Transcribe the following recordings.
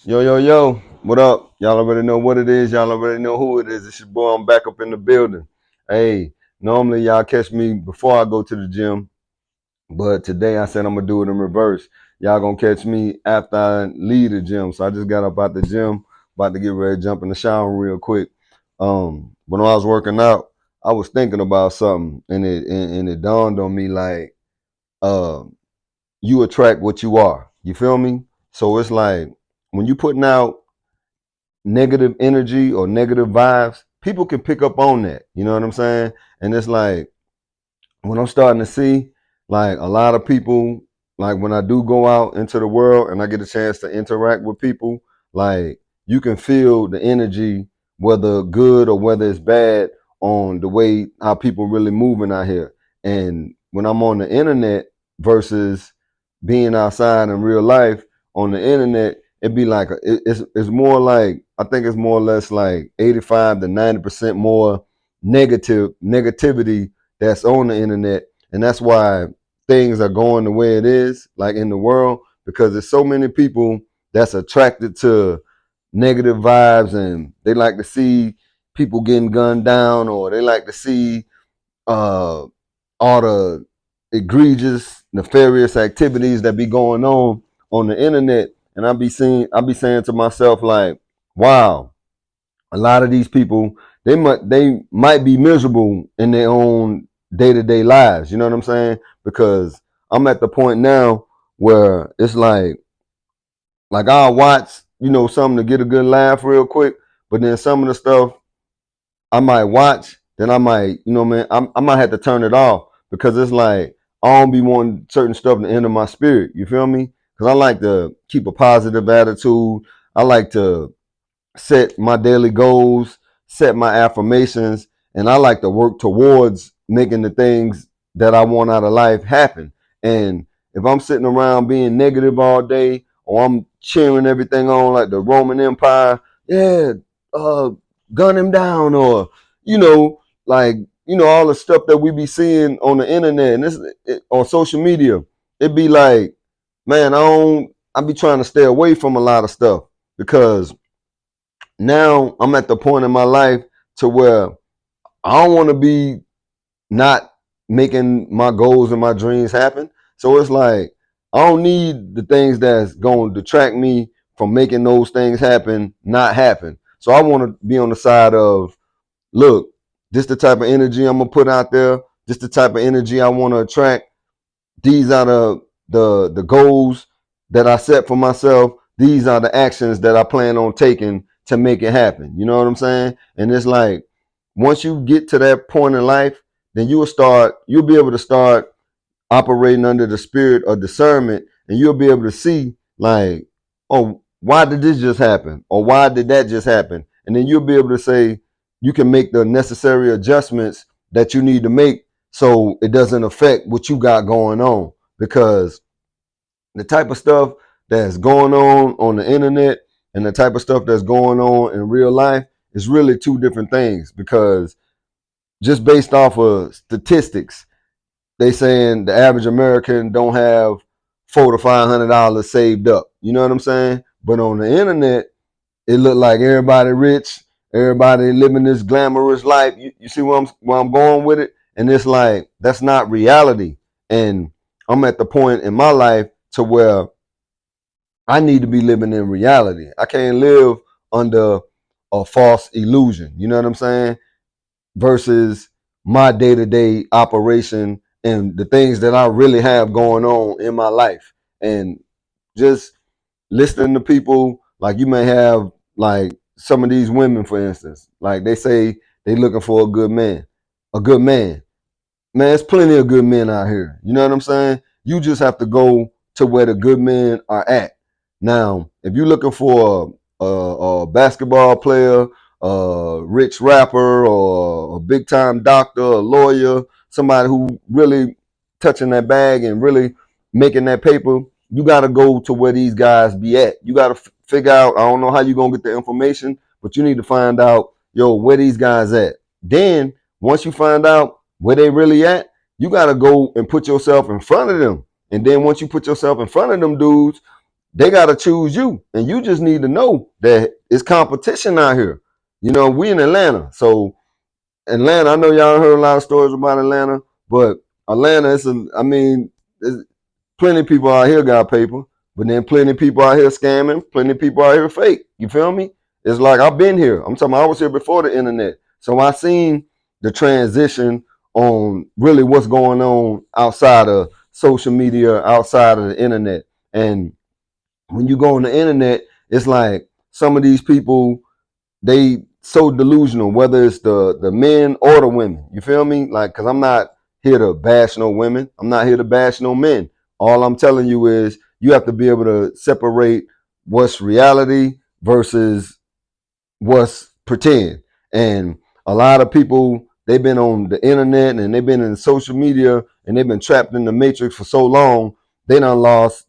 Yo, yo, yo, what up? Y'all already know what it is. Y'all already know who it is. It's your boy. I'm back up in the building. Hey, normally y'all catch me before I go to the gym, but today I said I'm gonna do it in reverse. Y'all gonna catch me after I leave the gym. So I just got up out the gym, about to get ready to jump in the shower real quick. When I was working out, I was thinking about something, and it dawned on me like, uh, you attract what you are. You feel me? So it's like when you putting out negative energy or negative vibes, people can pick up on that. You know what I'm saying? And it's like when I'm starting to see like a lot of people, like when I do go out into the world and I get a chance to interact with people, like you can feel the energy, whether good or whether it's bad, on the way how people really moving out here. And when I'm on the internet versus being outside in real life, on the internet, it'd be like it's more like, I think it's more or less like 85 to 90% more negativity that's on the internet, and that's why things are going the way it is, like in the world, because there's so many people that's attracted to negative vibes, and they like to see people getting gunned down, or they like to see uh, all the egregious, nefarious activities that be going on the internet. And I be saying to myself like, wow, a lot of these people, they might be miserable in their own day-to-day lives. You know what I'm saying? Because I'm at the point now where it's like I'll watch, something to get a good laugh real quick, but then some of the stuff I might watch, then I might, man, I might have to turn it off, because it's like I don't be wanting certain stuff to enter my spirit. You feel me? Because I like to keep a positive attitude. I like to set my daily goals, set my affirmations, and I like to work towards making the things that I want out of life happen. And if I'm sitting around being negative all day, or I'm cheering everything on like the Roman Empire, yeah, uh, gun him down, or you know, like all the stuff that we be seeing on the internet and on social media, it be like, man, I be trying to stay away from a lot of stuff, because now I'm at the point in my life to where I don't want to be not making my goals and my dreams happen. So it's like I don't need the things that's going to detract me from making those things not happen. So I want to be on the side of, look, this the type of energy I'm gonna put out there. This the type of energy I want to attract. These are the goals that I set for myself. These are the actions that I plan on taking to make it happen. You know what I'm saying? And it's like once you get to that point in life, then you'll be able to start operating under the spirit of discernment, and you'll be able to see like, oh, why did this just happen? Or why did that just happen? And then you'll be able to say, you can make the necessary adjustments that you need to make so it doesn't affect what you got going on. Because the type of stuff that's going on the internet and the type of stuff that's going on in real life is really two different things. Because just based off of statistics, they saying the average American don't have $400 to $500 saved up. You know what I'm saying? But on the internet, it look like everybody rich, everybody living this glamorous life. You see where I'm going with it? And it's like that's not reality. And I'm at the point in my life to where I need to be living in reality. I can't live under a false illusion. You know what I'm saying? Versus my day-to-day operation and the things that I really have going on in my life. And just listening to people, like you may have like some of these women, for instance, like they say they looking for a good man. A good man. Man, there's plenty of good men out here. You know what I'm saying? You just have to go to where the good men are at. Now, if you're looking for a basketball player, a rich rapper, or a big time doctor, a lawyer, somebody who really touching that bag and really making that paper, you got to go to where these guys be at. You got to figure out, I don't know how you're going to get the information, but you need to find out, yo, where these guys at. Then, once you find out where they really at, you got to go and put yourself in front of them. And then once you put yourself in front of them dudes, they got to choose you. And you just need to know that it's competition out here. You know, we in Atlanta. So Atlanta, I know y'all heard a lot of stories about Atlanta, but Atlanta I mean, plenty of people out here got paper, but then plenty of people out here scamming, plenty of people out here fake. You feel me? It's like I've been here. I'm talking about I was here before the internet. So I seen the transition on really what's going on outside of social media, outside of the internet. And when you go on the internet, it's like some of these people, they so delusional, whether it's the men or the women. You feel me? Like, cause I'm not here to bash no women. I'm not here to bash no men. All I'm telling you is you have to be able to separate what's reality versus what's pretend. And a lot of people, they've been on the internet and they've been in social media and they've been trapped in the matrix for so long, they done lost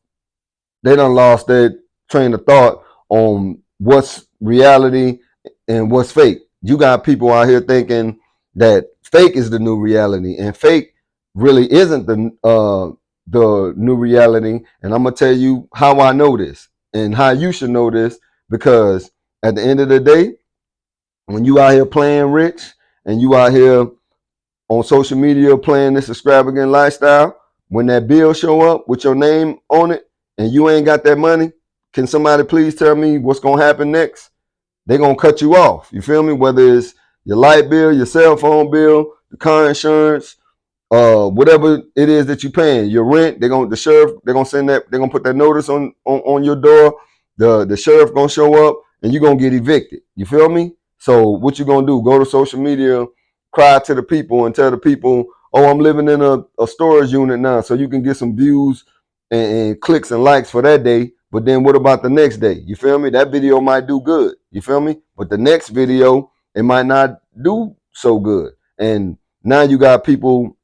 their train of thought on what's reality and what's fake. You got people out here thinking that fake is the new reality, and fake really isn't the new reality. And I'm gonna tell you how I know this and how you should know this, because at the end of the day, when you out here playing rich and you out here on social media playing this extravagant lifestyle, when that bill show up with your name on it and you ain't got that money, can somebody please tell me what's gonna happen next? They're gonna cut you off. You feel me? Whether it's your light bill, your cell phone bill, the car insurance, whatever it is that you're paying, your rent, the sheriff, they're gonna send that, they're gonna put that notice on your door. The sheriff gonna show up and you're gonna get evicted. You feel me? So what you gonna do? Go to social media, cry to the people and tell the people, oh, I'm living in a storage unit now, so you can get some views and clicks and likes for that day. But then what about the next day? You feel me? That video might do good. You feel me? But the next video, it might not do so good. And now you got people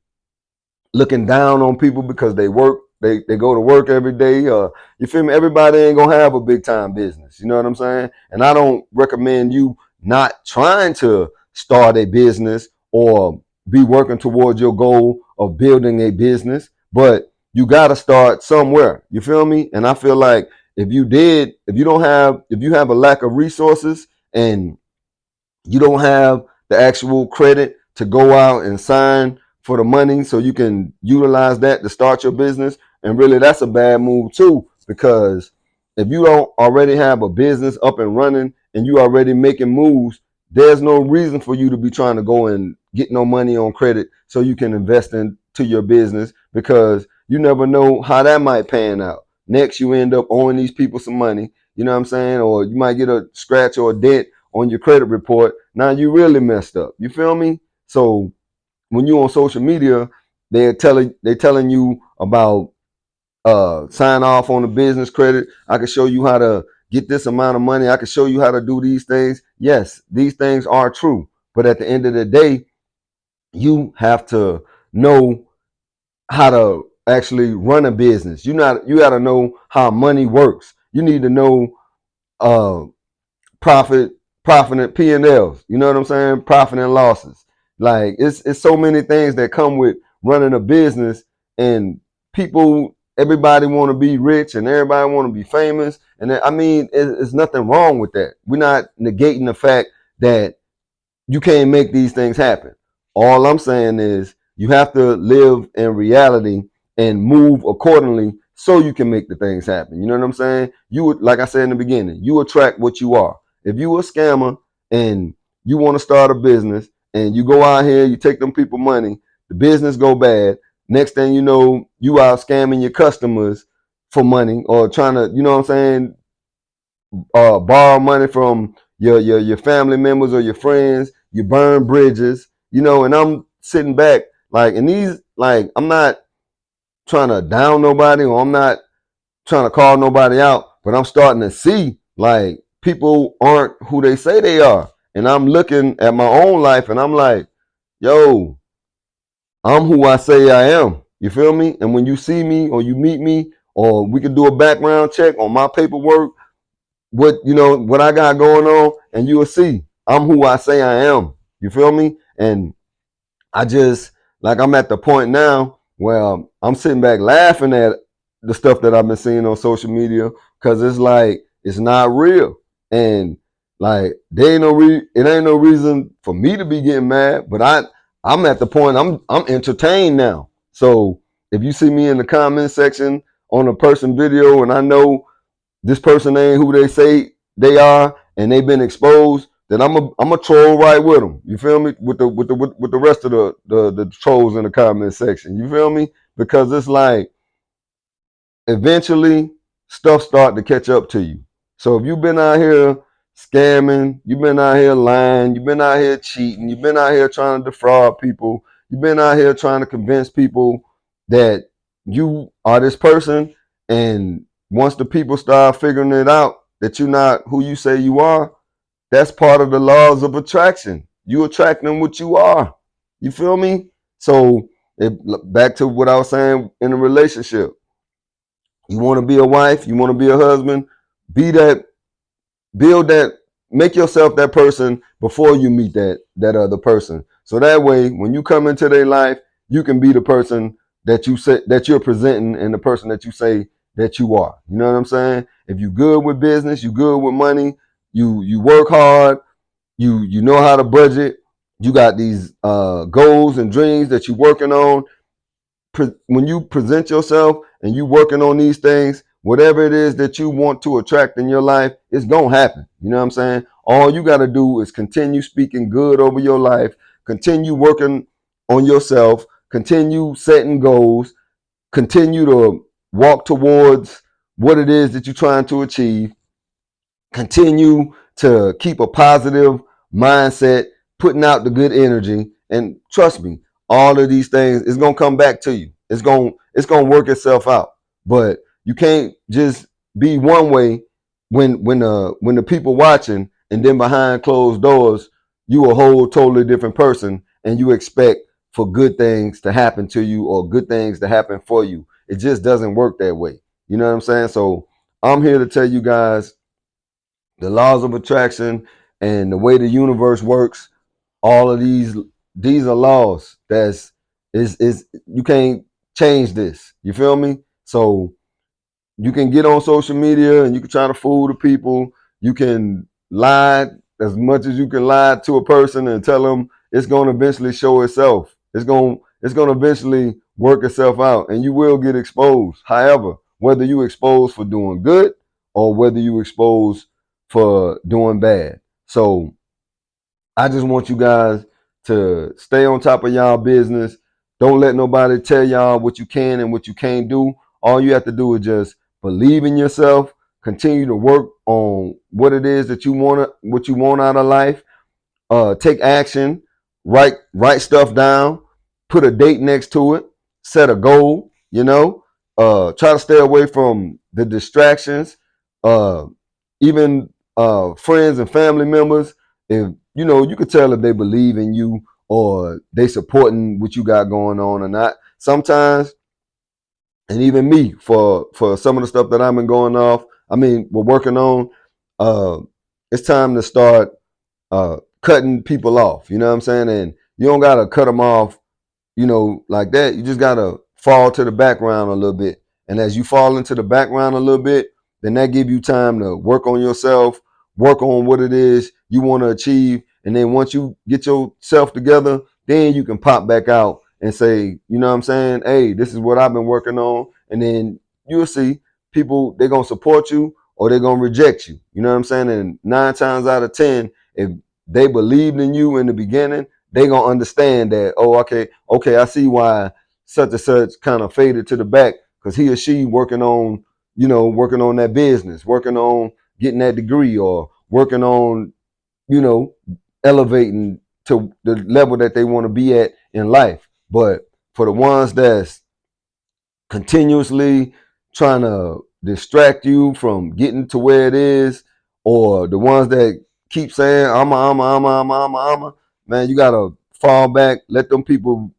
looking down on people because they work, they go to work every day. You feel me? Everybody ain't gonna have a big time business. You know what I'm saying? And I don't recommend you not trying to start a business or be working towards your goal of building a business, but you got to start somewhere. You feel me? And I feel like if you have a lack of resources and you don't have the actual credit to go out and sign for the money so you can utilize that to start your business, and really that's a bad move too, because if you don't already have a business up and running and you already making moves, there's no reason for you to be trying to go and get no money on credit so you can invest into your business, because you never know how that might pan out. Next, you end up owing these people some money, you know what I'm saying? Or you might get a scratch or a dent on your credit report. Now you really messed up. You feel me? So when you on social media, they're telling you about sign off on the business credit. I can show you how to get this amount of money. I can show you how to do these things. Yes, these things are true. But at the end of the day, you have to know how to actually run a business. You got to know how money works. You need to know uh profit and P&Ls. You know what I'm saying? Profit and losses. Like it's so many things that come with running a business, and everybody want to be rich and everybody want to be famous. And I mean, it's nothing wrong with that. We're not negating the fact that you can't make these things happen. All I'm saying is you have to live in reality and move accordingly so you can make the things happen. You know what I'm saying? Like I said in the beginning, you attract what you are. If you a scammer and you want to start a business and you go out here, you take them people money, the business go bad. Next thing you know, you out scamming your customers for money, or trying to, you know what I'm saying, borrow money from your family members or your friends. You burn bridges, you know. And I'm sitting back like, and these, like, I'm not trying to down nobody, or I'm not trying to call nobody out, but I'm starting to see like people aren't who they say they are. And I'm looking at my own life and I'm like, yo, I'm who I say I am. You feel me? And when you see me or you meet me, or we can do a background check on my paperwork, what I got going on, and you will see I'm who I say I am. You feel me? And I just, like, I'm at the point now where I'm sitting back laughing at the stuff that I've been seeing on social media, because it's like it's not real. And like it ain't no reason for me to be getting mad, but I'm at the point I'm entertained now. So if you see me in the comment section on a person video and I know this person ain't who they say they are and they've been exposed, then I'm a troll right with them. You feel me? With the rest of the trolls in the comment section. You feel me? Because it's like eventually stuff start to catch up to you. So if you've been out here scamming, you've been out here lying, you've been out here cheating, you've been out here trying to defraud people, you've been out here trying to convince people that you are this person, and once the people start figuring it out that you're not who you say you are, that's part of the laws of attraction. You attract them what you are. You feel me? So back to what I was saying in a relationship. You want to be a wife, you want to be a husband, be that, build that, make yourself that person before you meet that other person. So that way, when you come into their life, you can be the person that you say that you're presenting and the person that you say that you are. You know what I'm saying? If you good with business, you good with money, you work hard, you know how to budget, you got these goals and dreams that you're working on. When you present yourself and you working on these things, whatever it is that you want to attract in your life, it's gonna happen. You know what I'm saying? All you got to do is continue speaking good over your life, continue working on yourself, continue setting goals, continue to walk towards what it is that you're trying to achieve, continue to keep a positive mindset, putting out the good energy, and trust me, all of these things is gonna come back to you. It's gonna work itself out. But you can't just be one way when the people watching, and then behind closed doors you a whole totally different person, and you expect for good things to happen to you or good things to happen for you. It just doesn't work that way. You know what I'm saying? So I'm here to tell you guys the laws of attraction and the way the universe works. All of these are laws that's is you can't change this. You feel me? So you can get on social media and you can try to fool the people. You can lie as much as you can lie to a person and tell them it's going to eventually show itself. It's going to eventually work itself out, and you will get exposed. However, whether you exposed for doing good or whether you exposed for doing bad. So I just want you guys to stay on top of y'all business. Don't let nobody tell y'all what you can and what you can't do. All you have to do is just believe in yourself, continue to work on what it is that what you want out of life. Take action, write stuff down, put a date next to it, set a goal, try to stay away from the distractions, uh, even friends and family members. If you could tell if they believe in you or they supporting what you got going on or not. Sometimes, and even me, for some of the stuff that I've been we're working on, uh, it's time to start cutting people off. You know what I'm saying? And you don't gotta cut them off, like that. You just gotta fall to the background a little bit. And as you fall into the background a little bit, then that give you time to work on yourself, work on what it is you want to achieve. And then once you get yourself together, then you can pop back out and say, you know what I'm saying? Hey, this is what I've been working on. And then you'll see people, they're gonna support you or they're gonna reject you. You know what I'm saying? And 9 times out of 10, if they believed in you in the beginning, they gonna understand that, oh, okay, I see why such and such kind of faded to the back, because he or she working on that business, working on getting that degree, or working on, you know, elevating to the level that they want to be at in life. But for the ones that's continuously trying to distract you from getting to where it is, or the ones that keep saying man, you gotta fall back, let them people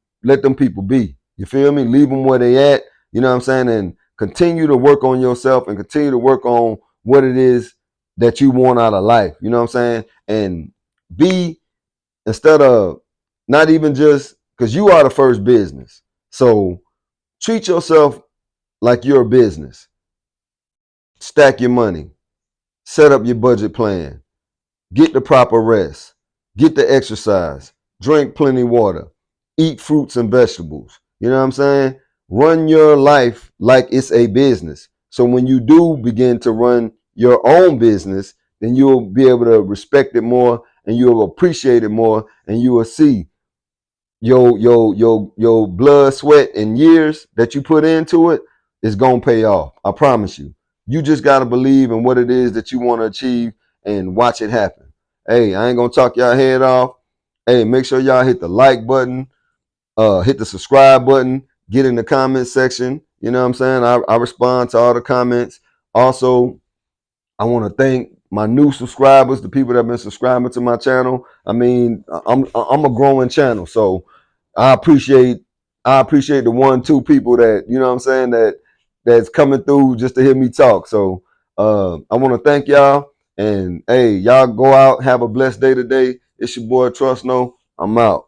be. You feel me? Leave them where they at. You know what I'm saying? And continue to work on yourself and continue to work on what it is that you want out of life. You know what I'm saying? And be, instead of, not even just because you are the first business. So treat yourself like you're a business. Stack your money. Set up your budget plan. Get the proper rest. Get the exercise. Drink plenty water. Eat fruits and vegetables. You know what I'm saying? Run your life like it's a business. So when you do begin to run your own business, then you'll be able to respect it more and you'll appreciate it more and you will see your blood, sweat, and years that you put into it is gonna pay off. I promise you. You just gotta believe in what it is that you want to achieve and watch it happen. Hey, I ain't gonna talk y'all head off. Hey, make sure y'all hit the like button, hit the subscribe button, get in the comment section. You know what I'm saying? I respond to all the comments. Also, I want to thank my new subscribers, the people that have been subscribing to my channel. I mean, I'm a growing channel, so I appreciate the 1, 2 people that, you know what I'm saying, that's coming through just to hear me talk. So I want to thank y'all, and hey, y'all go out, have a blessed day today. It's your boy Trust No. I'm out.